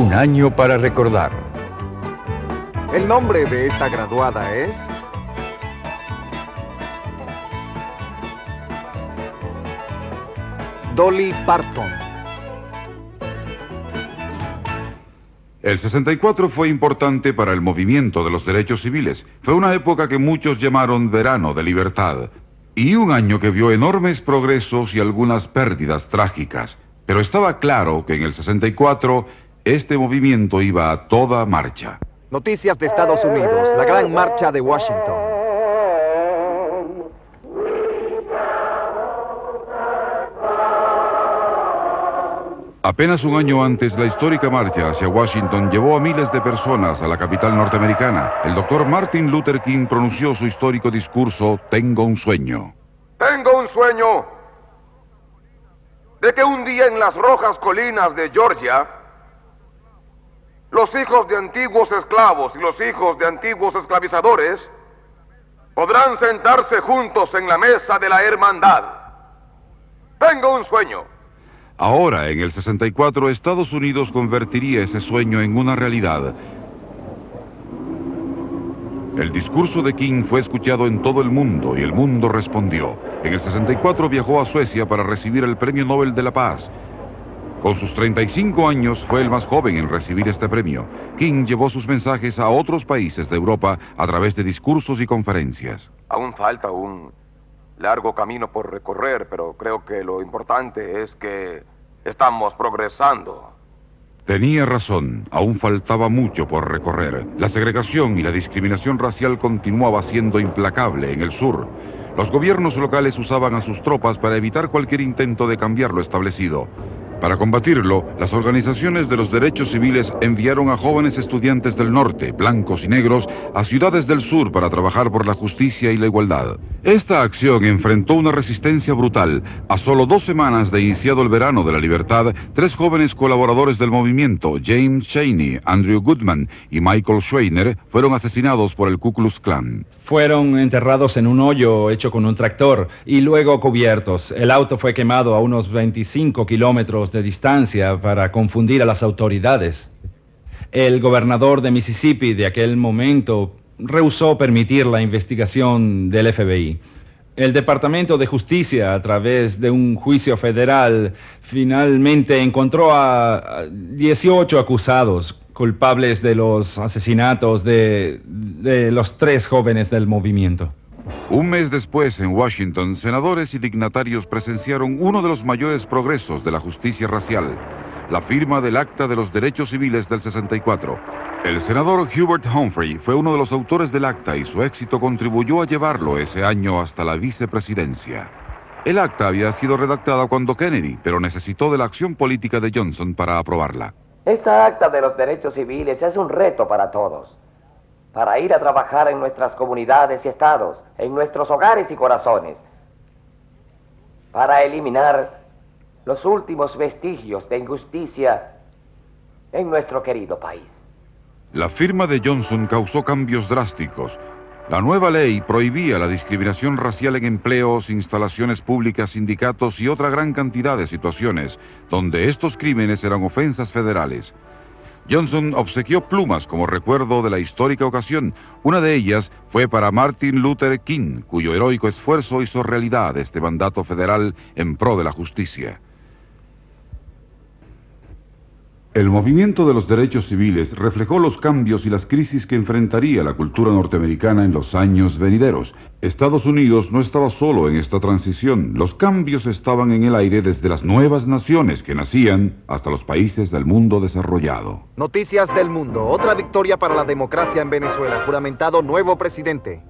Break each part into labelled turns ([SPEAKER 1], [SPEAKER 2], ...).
[SPEAKER 1] Un año para recordar.
[SPEAKER 2] El nombre de esta graduada es... Dolly Parton.
[SPEAKER 3] El 64 fue importante para el movimiento de los derechos civiles. Fue una época que muchos llamaron verano de libertad. Y un año que vio enormes progresos y algunas pérdidas trágicas. Pero estaba claro que en el 64 este movimiento iba a toda marcha.
[SPEAKER 2] Noticias de Estados Unidos, la gran marcha de Washington.
[SPEAKER 3] Apenas un año antes, la histórica marcha hacia Washington llevó a miles de personas a la capital norteamericana. El doctor Martin Luther King pronunció su histórico discurso, Tengo un sueño.
[SPEAKER 4] Tengo un sueño de que un día en las rojas colinas de Georgia, los hijos de antiguos esclavos y los hijos de antiguos esclavizadores podrán sentarse juntos en la mesa de la hermandad. Tengo un sueño.
[SPEAKER 3] Ahora, en el 64, Estados Unidos convertiría ese sueño en una realidad. El discurso de King fue escuchado en todo el mundo y el mundo respondió. En el 64 viajó a Suecia para recibir el Premio Nobel de la Paz. Con sus 35 años fue el más joven en recibir este premio. King llevó sus mensajes a otros países de Europa a través de discursos y conferencias.
[SPEAKER 4] Aún falta un largo camino por recorrer, pero creo que lo importante es que estamos progresando.
[SPEAKER 3] Tenía razón, aún faltaba mucho por recorrer. La segregación y la discriminación racial continuaba siendo implacable en el sur. Los gobiernos locales usaban a sus tropas para evitar cualquier intento de cambiar lo establecido. Para combatirlo, las organizaciones de los derechos civiles enviaron a jóvenes estudiantes del norte, blancos y negros, a ciudades del sur para trabajar por la justicia y la igualdad. Esta acción enfrentó una resistencia brutal. A solo 2 semanas de iniciado el verano de la libertad, 3 jóvenes colaboradores del movimiento, James Chaney, Andrew Goodman y Michael Schweiner, fueron asesinados por el Ku Klux Klan.
[SPEAKER 5] Fueron enterrados en un hoyo hecho con un tractor y luego cubiertos. El auto fue quemado a unos 25 kilómetros de distancia para confundir a las autoridades. El gobernador de Mississippi de aquel momento rehusó permitir la investigación del FBI. El Departamento de Justicia, a través de un juicio federal, finalmente encontró a 18 acusados culpables de los asesinatos de los 3 jóvenes del movimiento.
[SPEAKER 3] Un mes después, en Washington, senadores y dignatarios presenciaron uno de los mayores progresos de la justicia racial, la firma del Acta de los Derechos Civiles del 64. El senador Hubert Humphrey fue uno de los autores del acta y su éxito contribuyó a llevarlo ese año hasta la vicepresidencia. El acta había sido redactada cuando Kennedy, pero necesitó de la acción política de Johnson para aprobarla.
[SPEAKER 6] Esta acta de los derechos civiles es un reto para todos, para ir a trabajar en nuestras comunidades y estados, en nuestros hogares y corazones, para eliminar los últimos vestigios de injusticia en nuestro querido país.
[SPEAKER 3] La firma de Johnson causó cambios drásticos. La nueva ley prohibía la discriminación racial en empleos, instalaciones públicas, sindicatos y otra gran cantidad de situaciones donde estos crímenes eran ofensas federales. Johnson obsequió plumas como recuerdo de la histórica ocasión. Una de ellas fue para Martin Luther King, cuyo heroico esfuerzo hizo realidad este mandato federal en pro de la justicia. El movimiento de los derechos civiles reflejó los cambios y las crisis que enfrentaría la cultura norteamericana en los años venideros. Estados Unidos no estaba solo en esta transición. Los cambios estaban en el aire desde las nuevas naciones que nacían hasta los países del mundo desarrollado.
[SPEAKER 2] Noticias del mundo. Otra victoria para la democracia en Venezuela. Juramentado nuevo presidente.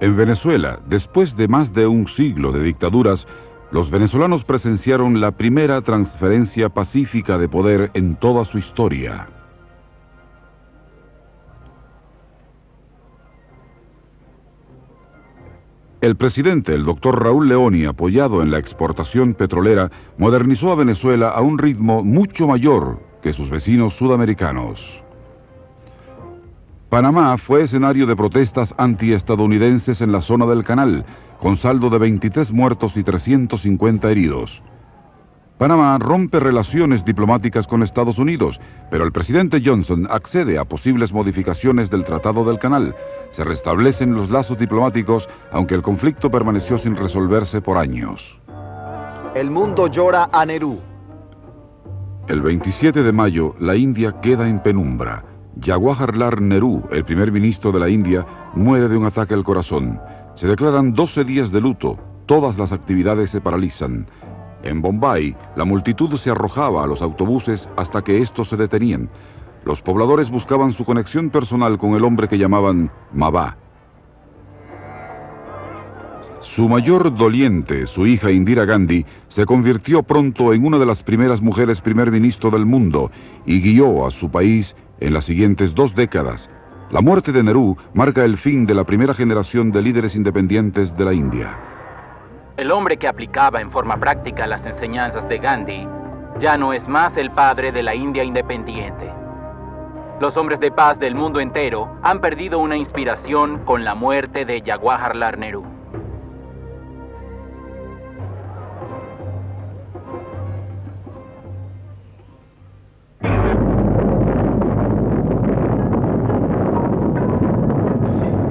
[SPEAKER 3] En Venezuela, después de más de un siglo de dictaduras, los venezolanos presenciaron la primera transferencia pacífica de poder en toda su historia. El presidente, el doctor Raúl Leoni, apoyado en la exportación petrolera, modernizó a Venezuela a un ritmo mucho mayor que sus vecinos sudamericanos. Panamá fue escenario de protestas antiestadounidenses en la zona del canal, con saldo de 23 muertos y 350 heridos. Panamá rompe relaciones diplomáticas con Estados Unidos, pero el presidente Johnson accede a posibles modificaciones del Tratado del Canal. Se restablecen los lazos diplomáticos, aunque el conflicto permaneció sin resolverse por años.
[SPEAKER 2] El mundo llora a Nehru.
[SPEAKER 3] El 27 de mayo, la India queda en penumbra. Jawaharlal Nehru, el primer ministro de la India, muere de un ataque al corazón. Se declaran 12 días de luto. Todas las actividades se paralizan. En Bombay, la multitud se arrojaba a los autobuses hasta que estos se detenían. Los pobladores buscaban su conexión personal con el hombre que llamaban Mabá. Su mayor doliente, su hija Indira Gandhi, se convirtió pronto en una de las primeras mujeres primer ministro del mundo y guió a su país en las siguientes 2 décadas. La muerte de Nehru marca el fin de la primera generación de líderes independientes de la India.
[SPEAKER 1] El hombre que aplicaba en forma práctica las enseñanzas de Gandhi ya no es más el padre de la India independiente. Los hombres de paz del mundo entero han perdido una inspiración con la muerte de Jawaharlal Nehru.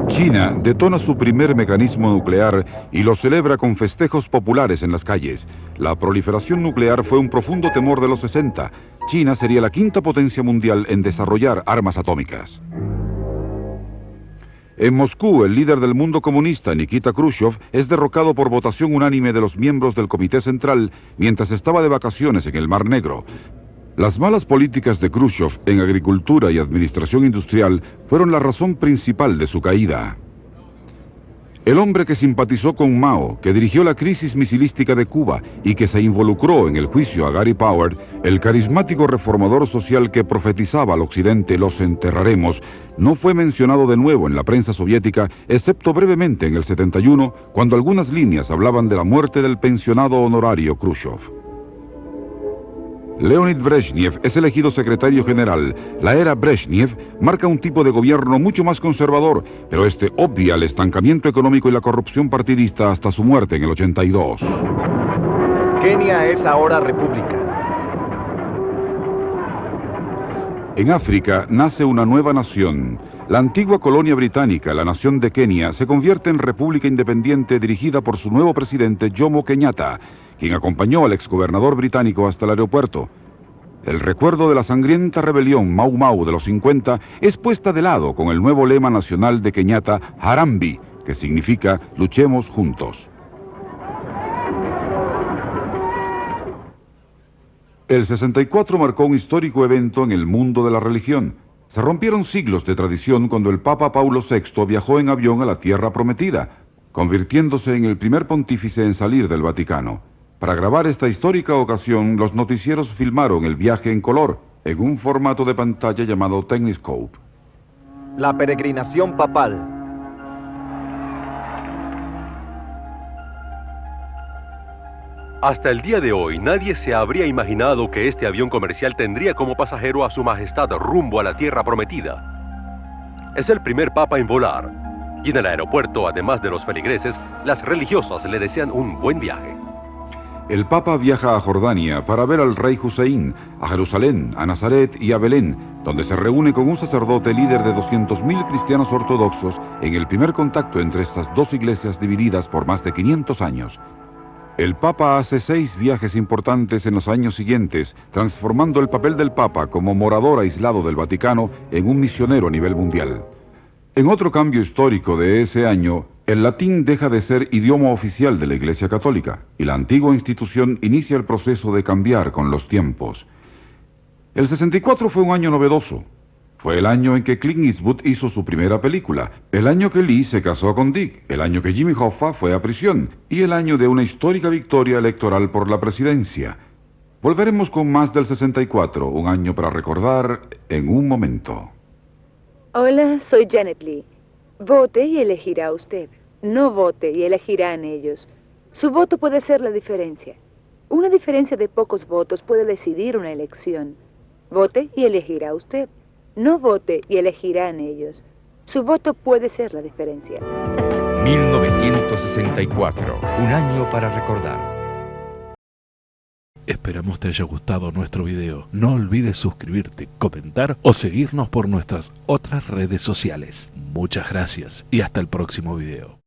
[SPEAKER 3] China detona su primer mecanismo nuclear y lo celebra con festejos populares en las calles. La proliferación nuclear fue un profundo temor de los 60. China sería la 5ª potencia mundial en desarrollar armas atómicas. En Moscú, el líder del mundo comunista, Nikita Khrushchev, es derrocado por votación unánime de los miembros del Comité Central mientras estaba de vacaciones en el Mar Negro. Las malas políticas de Khrushchev en agricultura y administración industrial fueron la razón principal de su caída. El hombre que simpatizó con Mao, que dirigió la crisis misilística de Cuba y que se involucró en el juicio a Gary Power, el carismático reformador social que profetizaba al occidente "los enterraremos", no fue mencionado de nuevo en la prensa soviética, excepto brevemente en el 71, cuando algunas líneas hablaban de la muerte del pensionado honorario Khrushchev. Leonid Brezhnev es elegido secretario general. La era Brezhnev marca un tipo de gobierno mucho más conservador, pero este obvia el estancamiento económico y la corrupción partidista hasta su muerte en el 82.
[SPEAKER 2] Kenia es ahora república.
[SPEAKER 3] En África nace una nueva nación. La antigua colonia británica, la nación de Kenia, se convierte en república independiente dirigida por su nuevo presidente Jomo Kenyatta, quien acompañó al exgobernador británico hasta el aeropuerto. El recuerdo de la sangrienta rebelión Mau Mau de los 50 es puesta de lado con el nuevo lema nacional de Kenyatta, Harambee, que significa luchemos juntos. El 64 marcó un histórico evento en el mundo de la religión. Se rompieron siglos de tradición cuando el Papa Paulo VI viajó en avión a la Tierra Prometida, convirtiéndose en el primer pontífice en salir del Vaticano. Para grabar esta histórica ocasión, los noticieros filmaron el viaje en color, en un formato de pantalla llamado Techniscope.
[SPEAKER 2] La peregrinación papal.
[SPEAKER 7] Hasta el día de hoy, nadie se habría imaginado que este avión comercial tendría como pasajero a Su Majestad rumbo a la Tierra Prometida. Es el primer papa en volar, y en el aeropuerto, además de los feligreses, las religiosas le desean un buen viaje.
[SPEAKER 3] El Papa viaja a Jordania para ver al rey Hussein, a Jerusalén, a Nazaret y a Belén, donde se reúne con un sacerdote líder de 200.000 cristianos ortodoxos en el primer contacto entre estas dos iglesias divididas por más de 500 años. El Papa hace 6 viajes importantes en los años siguientes, transformando el papel del Papa como morador aislado del Vaticano en un misionero a nivel mundial. En otro cambio histórico de ese año, el latín deja de ser idioma oficial de la Iglesia Católica y la antigua institución inicia el proceso de cambiar con los tiempos. El 64 fue un año novedoso. Fue el año en que Clint Eastwood hizo su primera película, el año que Lee se casó con Dick, el año que Jimmy Hoffa fue a prisión y el año de una histórica victoria electoral por la presidencia. Volveremos con más del 64, un año para recordar en un momento.
[SPEAKER 8] Hola, soy Janet Lee. Vote y elegirá usted. No vote y elegirán ellos. Su voto puede ser la diferencia. Una diferencia de pocos votos puede decidir una elección. Vote y elegirá usted. No vote y elegirán ellos. Su voto puede ser la diferencia.
[SPEAKER 9] 1964, un año para recordar. Esperamos te haya gustado nuestro video. No olvides suscribirte, comentar o seguirnos por nuestras otras redes sociales. Muchas gracias y hasta el próximo video.